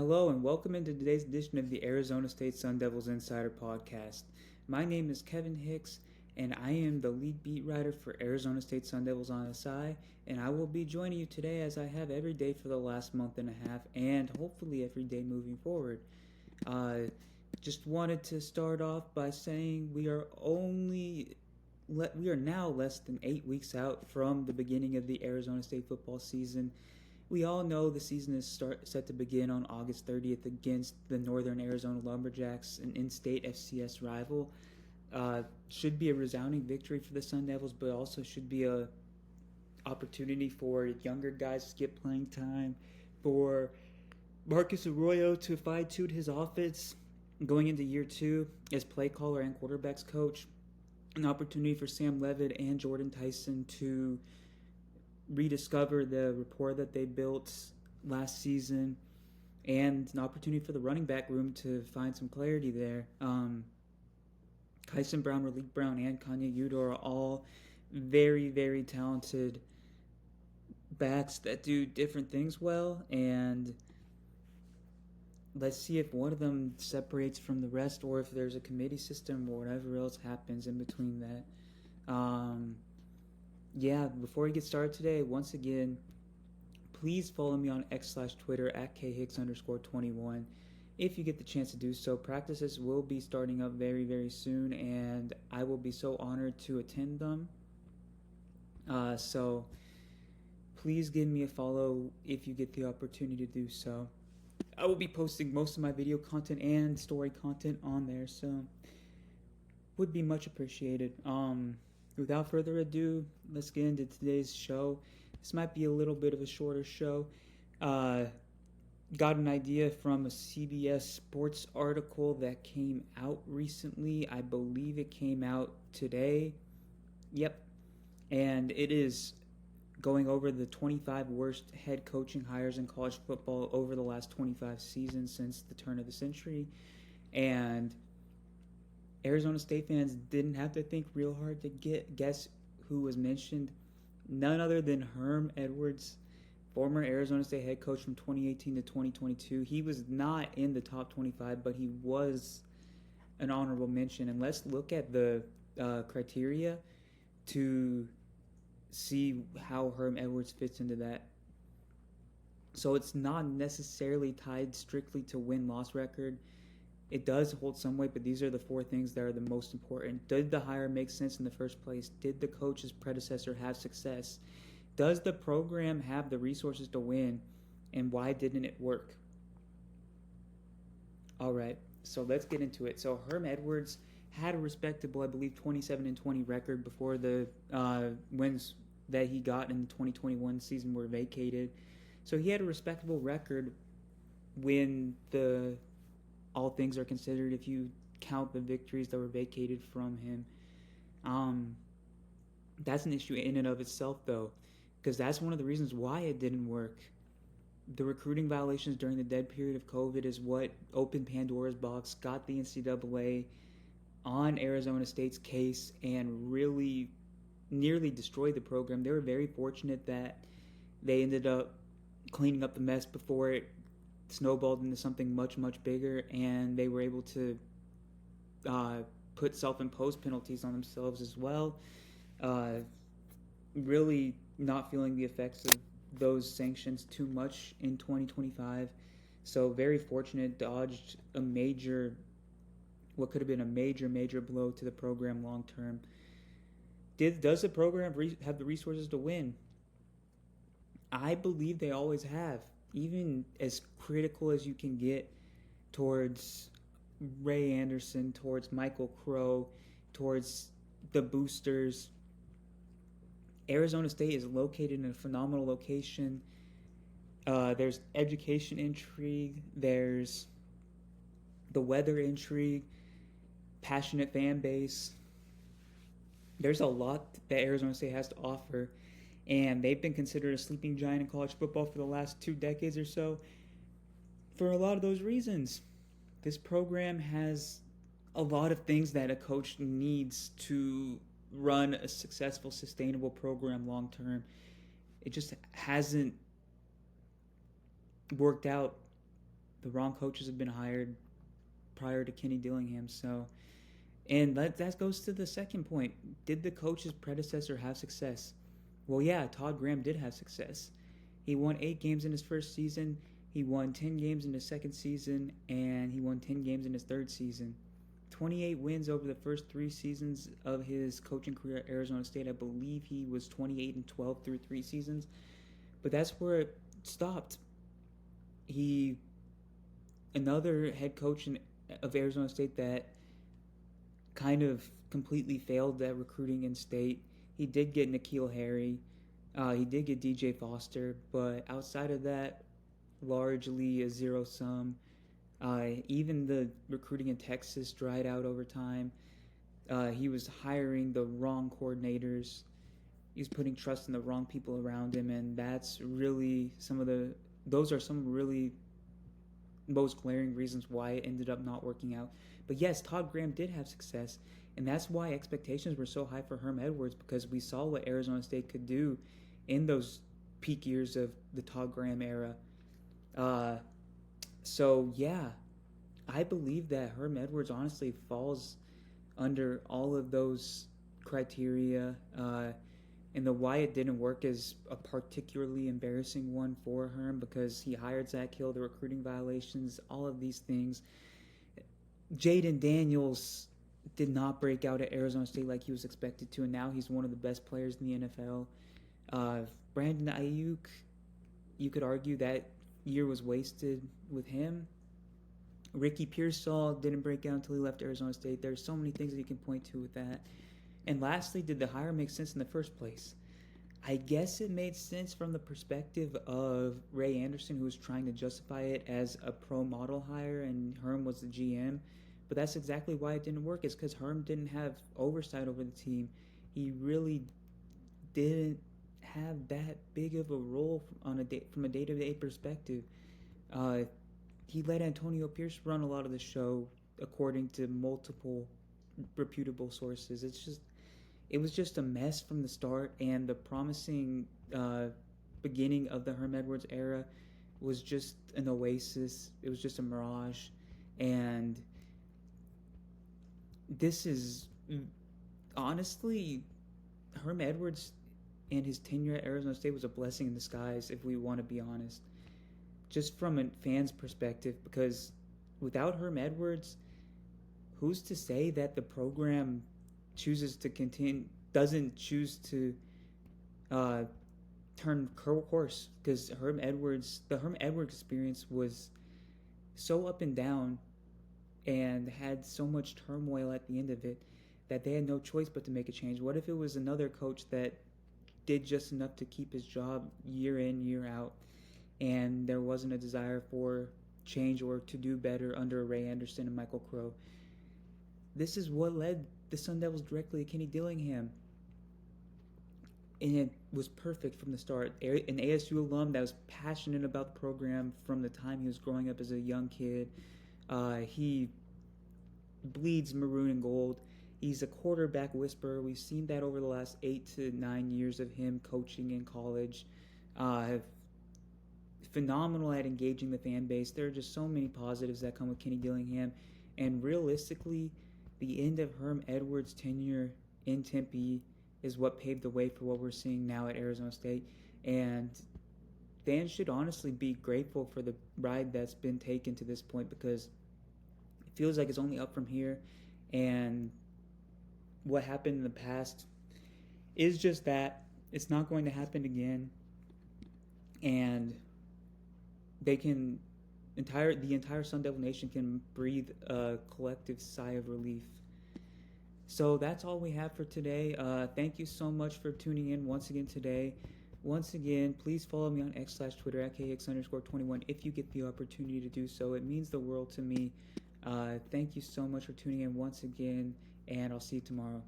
Hello and welcome into today's edition of the Arizona State Sun Devils Insider Podcast. My name is Kevin Hicks and I am the lead beat writer for Arizona State Sun Devils on SI, and I will be joining you today as I have every day for the last month and a half and hopefully every day moving forward. Just wanted to start off by saying we are now less than 8 weeks out from the beginning of the Arizona State football season. We all know the season is set to begin on August 30th against the Northern Arizona Lumberjacks, an in-state FCS rival. Should be a resounding victory for the Sun Devils, but also should be a opportunity for younger guys to get playing time, for Marcus Arroyo to fine-tune his offense going into year two as play caller and quarterbacks coach, an opportunity for Sam Levitt and Jordan Tyson to rediscover the rapport that they built last season, and an opportunity for the running back room to find some clarity there. Kyson Brown, Raleek Brown, and Kanye Udo are all very, very talented backs that do different things well, and let's see if one of them separates from the rest or if there's a committee system or whatever else happens in between that. Before we get started today, once again, please follow me on X/Twitter at khicks_21 if you get the chance to do so. Practices will be starting up very, very soon, and I will be so honored to attend them. So please give me a follow if you get the opportunity to do so. I will be posting most of my video content and story content on there, so would be much appreciated. Without further ado, let's get into today's show. This might be a little bit of a shorter show. Got an idea from a CBS Sports article that came out recently. I believe it came out today. Yep. And it is going over the 25 worst head coaching hires in college football over the last 25 seasons since the turn of the century. And Arizona State fans didn't have to think real hard to guess who was mentioned. None other than Herm Edwards, former Arizona State head coach from 2018 to 2022. He was not in the top 25, but he was an honorable mention. And let's look at the criteria to see how Herm Edwards fits into that. So it's not necessarily tied strictly to win-loss record. It does hold some weight, but these are the four things that are the most important. Did the hire make sense in the first place? Did the coach's predecessor have success? Does the program have the resources to win? And why didn't it work? All right, so let's get into it. So Herm Edwards had a respectable, I believe, 27-20 record before the wins that he got in the 2021 season were vacated. So he had a respectable record when all things are considered, if you count the victories that were vacated from him. That's an issue in and of itself, though, because that's one of the reasons why it didn't work. The recruiting violations during the dead period of COVID is what opened Pandora's box, got the NCAA on Arizona State's case, and really nearly destroyed the program. They were very fortunate that they ended up cleaning up the mess before it snowballed into something much, much bigger, and they were able to put self-imposed penalties on themselves as well. Really not feeling the effects of those sanctions too much in 2025. So very fortunate, dodged what could have been a major blow to the program long term. Does the program have the resources to win? I believe they always have. Even as critical as you can get towards Ray Anderson, towards Michael Crow, towards the boosters, Arizona State is located in a phenomenal location. There's education intrigue, there's the weather intrigue, passionate fan base. There's a lot that Arizona State has to offer, and they've been considered a sleeping giant in college football for the last 2 decades or so for a lot of those reasons. This program has a lot of things that a coach needs to run a successful, sustainable program long term. It just hasn't worked out the wrong coaches have been hired prior to Kenny Dillingham. So, and that goes to the second point. Did the coach's predecessor have success? Well, yeah, Todd Graham did have success. He won 8 games in his first season. He won 10 games in his second season, and he won 10 games in his third season. 28 wins over the first 3 seasons of his coaching career at Arizona State. I believe he was 28-12 through 3 seasons, but that's where it stopped. Another head coach of Arizona State that kind of completely failed at recruiting in state. He did get N'Keal Harry. He did get DJ Foster, but outside of that, largely a zero sum. Even the recruiting in Texas dried out over time. He was hiring the wrong coordinators. He was putting trust in the wrong people around him, and that's really those are some really most glaring reasons why it ended up not working out. But yes, Todd Graham did have success, and that's why expectations were so high for Herm Edwards, because we saw what Arizona State could do in those peak years of the Todd Graham era. So yeah, I believe that Herm Edwards honestly falls under all of those criteria. And the why it didn't work is a particularly embarrassing one for Herm, because he hired Zach Hill, the recruiting violations, all of these things. Jaden Daniels did not break out at Arizona State like he was expected to, and now he's one of the best players in the NFL. Brandon Ayuk, you could argue that year was wasted with him. Ricky Pearsall didn't break out until he left Arizona State. There's so many things that you can point to with that. And lastly, did the hire make sense in the first place? I guess it made sense from the perspective of Ray Anderson, who was trying to justify it as a pro model hire, and Herm was the GM. But that's exactly why it didn't work, is because Herm didn't have oversight over the team. He really didn't have that big of a role from a day-to-day perspective. He let Antonio Pierce run a lot of the show, according to multiple reputable sources. It was just a mess from the start, and the promising beginning of the Herm Edwards era was just an oasis. It was just a mirage, and this is honestly, Herm Edwards and his tenure at Arizona State was a blessing in disguise, if we want to be honest, just from a fan's perspective, because without Herm Edwards, who's to say that the program doesn't choose to turn course? Because the Herm Edwards experience was so up and down and had so much turmoil at the end of it that they had no choice but to make a change. What if it was another coach that did just enough to keep his job year in, year out, and there wasn't a desire for change or to do better under Ray Anderson and Michael Crow? This is what led the Sun Devils directly to Kenny Dillingham. And it was perfect from the start. An ASU alum that was passionate about the program from the time he was growing up as a young kid. He bleeds maroon and gold. He's a quarterback whisperer. We've seen that over the last 8 to 9 years of him coaching in college. Phenomenal at engaging the fan base. There are just so many positives that come with Kenny Dillingham. And realistically, the end of Herm Edwards' tenure in Tempe is what paved the way for what we're seeing now at Arizona State. And fans should honestly be grateful for the ride that's been taken to this point, because it feels like it's only up from here. And what happened in the past is just that. It's not going to happen again. And the entire Sun Devil Nation can breathe a collective sigh of relief. So that's all we have for today. Thank you so much for tuning in once again today. Once again, please follow me on X/Twitter at KX_21 if you get the opportunity to do so. It means the world to me. Thank you so much for tuning in once again, and I'll see you tomorrow.